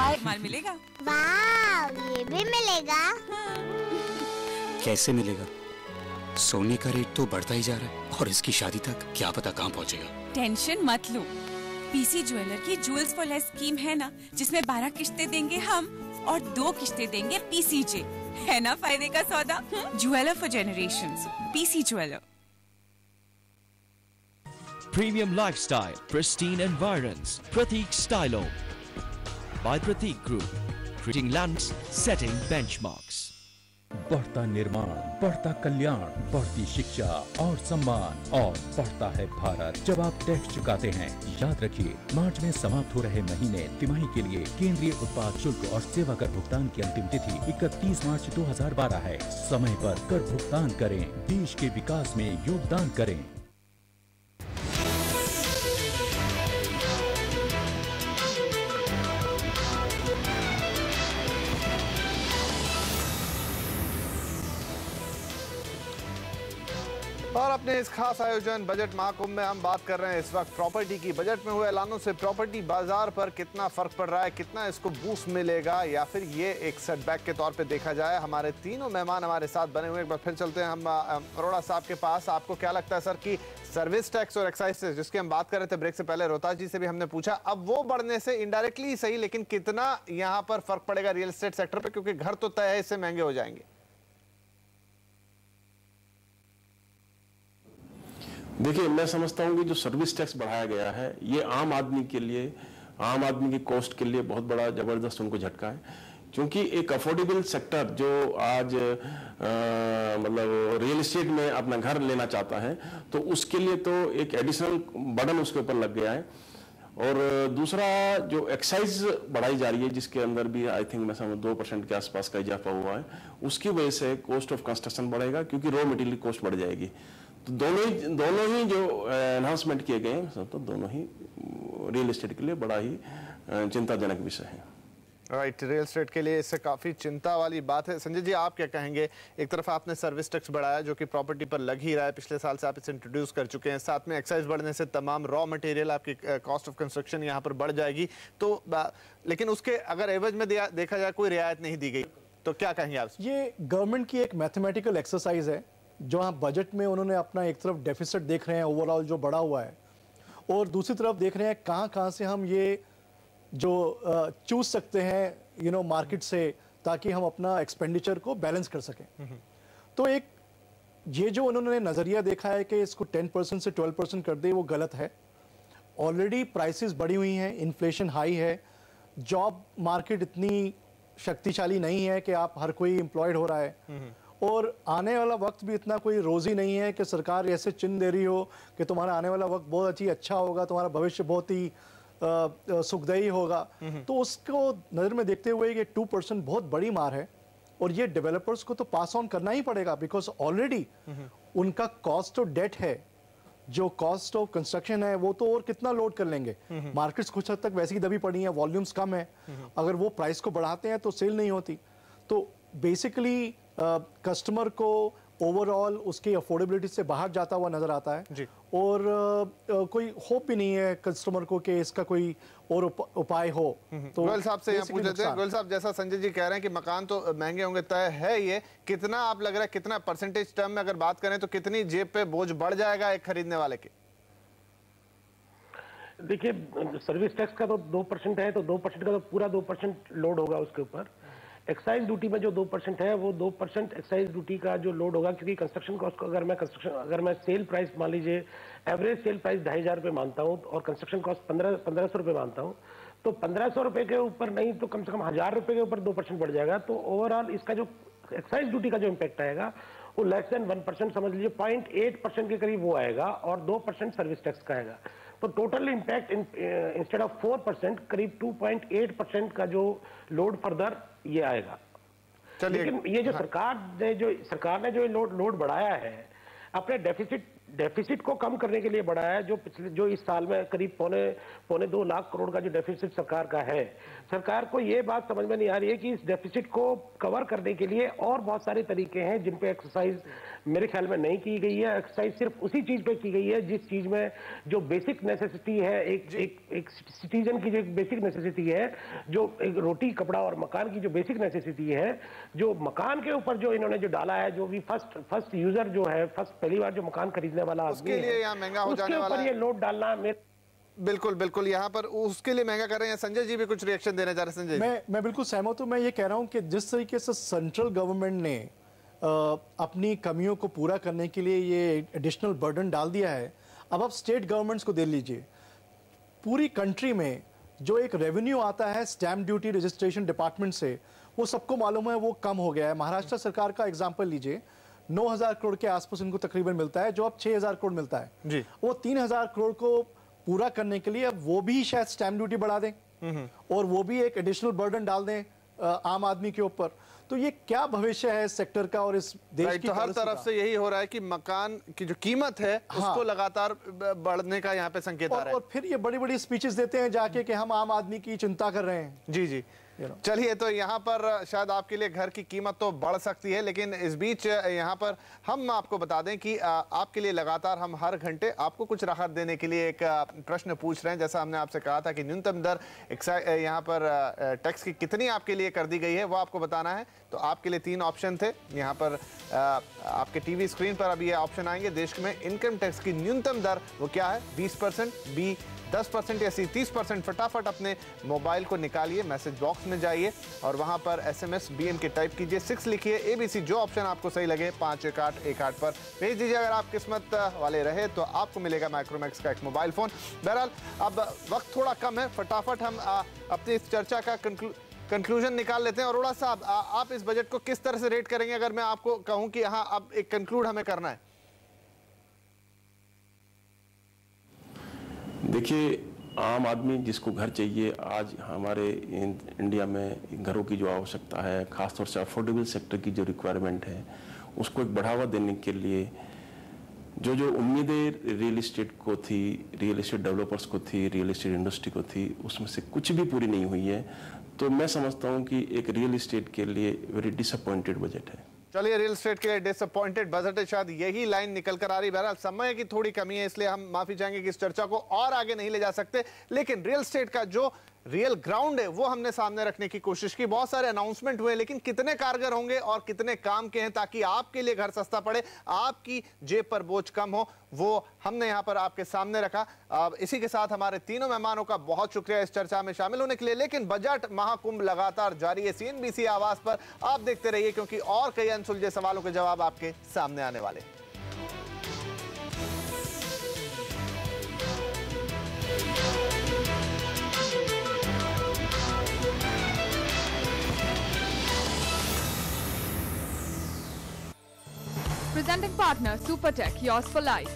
माल मिलेगा। वाह, ये भी मिलेगा। कैसे मिलेगा? सोने का रेट तो बढ़ता ही जा रहा है और इसकी शादी तक क्या पता कहाँ पहुँचेगा। टेंशन मत लो, पीसी ज्वेलर की ज्वेल्स फॉर लेस स्कीम है ना, जिसमें 12 किश्तें देंगे हम और 2 किश्तें देंगे पीसीजे। है ना फायदे का सौदा। Jeweller for generations, PC jeweller. Premium lifestyle, pristine environs. Pratik Stylo by Pratik Group, creating lands, setting benchmarks. बढ़ता निर्माण, बढ़ता कल्याण, बढ़ती शिक्षा और सम्मान और बढ़ता है भारत। जब आप टैक्स चुकाते हैं, याद रखिए मार्च में समाप्त हो रहे महीने तिमाही के लिए केंद्रीय उत्पाद शुल्क और सेवा कर भुगतान की अंतिम तिथि 31 मार्च 2012 है। समय पर कर भुगतान करें, देश के विकास में योगदान करें। और अपने इस खास आयोजन बजट महाकुंभ में हम बात कर रहे हैं इस वक्त प्रॉपर्टी की। बजट में हुए ऐलानों से प्रॉपर्टी बाजार पर कितना फर्क पड़ रहा है, कितना इसको बूस्ट मिलेगा या फिर ये एक सेटबैक के तौर पे देखा जाए। हमारे तीनों मेहमान हमारे साथ बने हुए, एक बार फिर चलते हैं हम अरोड़ा साहब के पास। आपको क्या लगता है सर कि सर्विस टैक्स और एक्साइज टैक्स जिसकी हम बात कर रहे थे ब्रेक से पहले, रोहतास जी से भी हमने पूछा, अब वो बढ़ने से इनडायरेक्टली ही सही लेकिन कितना यहाँ पर फर्क पड़ेगा रियल एस्टेट सेक्टर पर, क्योंकि घर तो तय है इससे महंगे हो जाएंगे। देखिए, मैं समझता हूँ कि जो सर्विस टैक्स बढ़ाया गया है ये आम आदमी के लिए, आम आदमी की कॉस्ट के लिए बहुत बड़ा जबरदस्त उनको झटका है, क्योंकि एक अफोर्डेबल सेक्टर जो आज मतलब रियल एस्टेट में अपना घर लेना चाहता है तो उसके लिए तो एक एडिशनल बर्डन उसके ऊपर लग गया है। और दूसरा जो एक्साइज बढ़ाई जा रही है जिसके अंदर भी आई थिंक मैं समझ 2% के आसपास का इजाफा हुआ है, उसकी वजह से कॉस्ट ऑफ कंस्ट्रक्शन बढ़ेगा क्योंकि रॉ मटेरियल की कॉस्ट बढ़ जाएगी। तो दोनों ही जो एनहांसमेंट किए गए हैं तो दोनों ही रियल एस्टेट के लिए बड़ा ही चिंताजनक विषय है। राइट, रियल एस्टेट के लिए इससे काफ़ी चिंता वाली बात है। संजय जी, आप क्या कहेंगे? एक तरफ आपने सर्विस टैक्स बढ़ाया जो कि प्रॉपर्टी पर लग ही रहा है, पिछले साल से आप इसे इंट्रोड्यूस कर चुके हैं, साथ में एक्साइज बढ़ने से तमाम रॉ मटेरियल आपकी कॉस्ट ऑफ कंस्ट्रक्शन यहाँ पर बढ़ जाएगी, तो लेकिन उसके अगर एवज में देखा जाए कोई रियायत नहीं दी गई, तो क्या कहेंगे आप? ये गवर्नमेंट की एक मैथमेटिकल एक्सरसाइज है जो आप बजट में उन्होंने अपना एक तरफ डेफिसिट देख रहे हैं ओवरऑल जो बढ़ा हुआ है, और दूसरी तरफ देख रहे हैं कहाँ से हम ये जो चूज सकते हैं मार्केट से, ताकि हम अपना एक्सपेंडिचर को बैलेंस कर सकें। तो एक ये जो उन्होंने नज़रिया देखा है कि इसको 10% से 12% कर दे, वो गलत है। ऑलरेडी प्राइसेस बढ़ी हुई हैं, इन्फ्लेशन हाई है, जॉब मार्केट इतनी शक्तिशाली नहीं है कि आप हर कोई एम्प्लॉयड हो रहा है, और आने वाला वक्त भी इतना कोई रोज़ी नहीं है कि सरकार ऐसे चिन्ह दे रही हो कि तुम्हारा आने वाला वक्त बहुत ही अच्छा होगा, तुम्हारा भविष्य बहुत ही सुखदायी होगा। तो उसको नज़र में देखते हुए कि 2% बहुत बड़ी मार है, और ये डेवलपर्स को तो पास ऑन करना ही पड़ेगा, बिकॉज ऑलरेडी उनका कॉस्ट ऑफ डेट है, जो कॉस्ट ऑफ कंस्ट्रक्शन है वो तो और कितना लोड कर लेंगे। मार्केट्स कुछ हद तक वैसी ही दबी पड़ी हैं, वॉल्यूम्स कम है, अगर वो प्राइस को बढ़ाते हैं तो सेल नहीं होती। तो बेसिकली कस्टमर को ओवरऑल उसकी अफोर्डेबिलिटी से बाहर जाता हुआ नजर आता है जी। और कोई होप भी नहीं है कस्टमर को कि इसका कोई और उपाय हो। तो गोयल साहब से यहाँ पूछ लेते हैं। गोयल साहब, जैसा संजय जी कह रहे हैं कि मकान तो महंगे होंगे, तय है, ये कितना आप लग रहा है, कितना परसेंटेज टर्म में अगर बात करें तो कितनी जेब पे बोझ बढ़ जाएगा एक खरीदने वाले के? देखिए, सर्विस टैक्स का तो 2% है, तो 2% का तो पूरा 2% लोड होगा उसके ऊपर। एक्साइज ड्यूटी में जो 2% है वो 2% एक्साइज ड्यूटी का जो लोड होगा, क्योंकि कंस्ट्रक्शन कॉस्ट को अगर मैं सेल प्राइस मान लीजिए एवरेज सेल प्राइस 2,500 रुपये मानता हूँ और कंस्ट्रक्शन कॉस्ट 1500 रुपये मानता हूँ, तो 1500 रुपये के ऊपर नहीं तो कम से कम 1000 रुपये के ऊपर 2% बढ़ जाएगा। तो ओवरऑल इसका जो एक्साइज ड्यूटी का जो इम्पैक्ट आएगा वो लेस देन 1%, समझ लीजिए 0.8% के करीब वो आएगा, और 2% सर्विस टैक्स का आएगा। तो टोटल इम्पैक्ट इंस्टेड ऑफ 4% करीब 2.8% का जो लोड फर्दर ये आएगा। लेकिन ये जो सरकार ने जो लोड बढ़ाया है, अपने डेफिसिट को कम करने के लिए बढ़ाया है, जो इस साल में करीब पौने 2 लाख करोड़ का जो डेफिसिट सरकार का है। सरकार को ये बात समझ में नहीं आ रही है कि इस डेफिसिट को कवर करने के लिए और बहुत सारे तरीके हैं जिन पे एक्सरसाइज मेरे ख्याल में नहीं की गई है। एक्सरसाइज सिर्फ उसी चीज पे की गई है जिस चीज में जो बेसिक नेसेसिटी है, एक सिटीजन की जो बेसिक नेसेसिटी है, जो एक रोटी कपड़ा और मकान की जो बेसिक नेसेसिटी है, जो मकान के ऊपर जो इन्होंने जो डाला है, जो भी फर्स्ट यूजर जो है, पहली बार जो मकान खरीदने वाला उसके लिए यहाँ महंगा हो जाने वाला है, ये लोड डालना बिल्कुल बिल्कुल यहाँ पर उसके लिए महंगा कर रहे हैं। संजय जी भी कुछ रिएक्शन देना चाह रहे हैं। संजय, मैं बिल्कुल सहमत हूं। मैं ये कह रहा हूं कि जिस तरीके से सेंट्रल गवर्नमेंट ने अपनी कमियों को पूरा करने के लिए ये एडिशनल बर्डन डाल दिया है, अब आप स्टेट गवर्नमेंट्स को दे लीजिए। पूरी कंट्री में जो एक रेवेन्यू आता है स्टैम्प ड्यूटी रजिस्ट्रेशन डिपार्टमेंट से, वो सबको मालूम है वो कम हो गया है। महाराष्ट्र सरकार का एग्जाम्पल लीजिए, 9,000 करोड़ के आसपास इनको तकरीबन मिलता है, जो अब 6,000 करोड़ मिलता है जी। वो 3,000 करोड़ को पूरा करने के लिए अब वो भी शायद स्टैम्प ड्यूटी बढ़ा दें और वो भी एक एडिशनल बर्डन डाल दें आम आदमी के ऊपर। तो ये क्या भविष्य है इस सेक्टर का और इस देश की? तो हर तरफ से यही हो रहा है कि मकान की जो कीमत है उसको लगातार बढ़ने का यहाँ पे संकेत आ रहा है। और फिर ये बड़ी बड़ी स्पीचेस देते हैं जाके कि हम आम आदमी की चिंता कर रहे हैं। जी जी, चलिए, तो यहाँ पर शायद आपके लिए घर की कीमत तो बढ़ सकती है, लेकिन इस बीच यहाँ पर हम आपको बता दें कि आपके लिए लगातार हम हर घंटे आपको कुछ राहत देने के लिए एक प्रश्न पूछ रहे हैं। जैसा हमने आपसे कहा था कि न्यूनतम दर यहाँ पर टैक्स की कितनी आपके लिए कर दी गई है, वो आपको बताना है। तो आपके लिए 3 ऑप्शन थे यहाँ पर, आपके टीवी स्क्रीन पर अभी ये ऑप्शन आएंगे। देश में इनकम टैक्स की न्यूनतम दर वो क्या है? 20%, बी 10% या सी 30%। फटाफट अपने मोबाइल को निकालिए, मैसेज बॉक्स में जाइए और वहां पर SMS BM के टाइप कीजिए, 6 लिखिए, ABC जो ऑप्शन आपको सही लगे 51818 पर भेज दीजिए। अगर आप किस्मत वाले रहे तो आपको मिलेगा माइक्रोमैक्स का एक मोबाइल फोन। बहरहाल अब वक्त थोड़ा कम है, फटाफट हम अपनी इस चर्चा का कंक्लूजन निकाल लेते हैं। अरोड़ा साहब, आप इस बजट को किस तरह से रेट करेंगे अगर मैं आपको कहूं कि हाँ अब एक कंक्लूड हमें करना है? देखिए, आम आदमी जिसको घर चाहिए, आज हमारे इंडिया में घरों की जो आवश्यकता है, खासतौर से अफोर्डेबल सेक्टर की जो रिक्वायरमेंट है, उसको एक बढ़ावा देने के लिए जो उम्मीदें रियल इस्टेट को थी, रियल इस्टेट डेवलपर्स को थी, रियल इस्टेट इंडस्ट्री को थी, उसमें से कुछ भी पूरी नहीं हुई है। तो मैं समझता हूं कि एक रियल इस्टेट के लिए वेरी डिसअपॉइंटेड बजट है। चलिए, रियल एस्टेट के लिए डिसअपॉइंटेड बजट है, शायद यही लाइन निकल कर आ रही है। बहरहाल समय की थोड़ी कमी है, इसलिए हम माफी चाहेंगे कि इस चर्चा को और आगे नहीं ले जा सकते, लेकिन रियल एस्टेट का जो रियल ग्राउंड है वो हमने सामने रखने की कोशिश की। बहुत सारे अनाउंसमेंट हुए, लेकिन कितने कारगर होंगे और कितने काम के हैं ताकि आपके लिए घर सस्ता पड़े, आपकी जेब पर बोझ कम हो, वो हमने यहां पर आपके सामने रखा। इसी के साथ हमारे तीनों मेहमानों का बहुत शुक्रिया इस चर्चा में शामिल होने के लिए। लेकिन बजट महाकुंभ लगातार जारी है CNBC आवाज पर, आप देखते रहिए क्योंकि और कई अनसुलझे सवालों के जवाब आपके सामने आने वाले। Presenting partner Supertech, yours for life.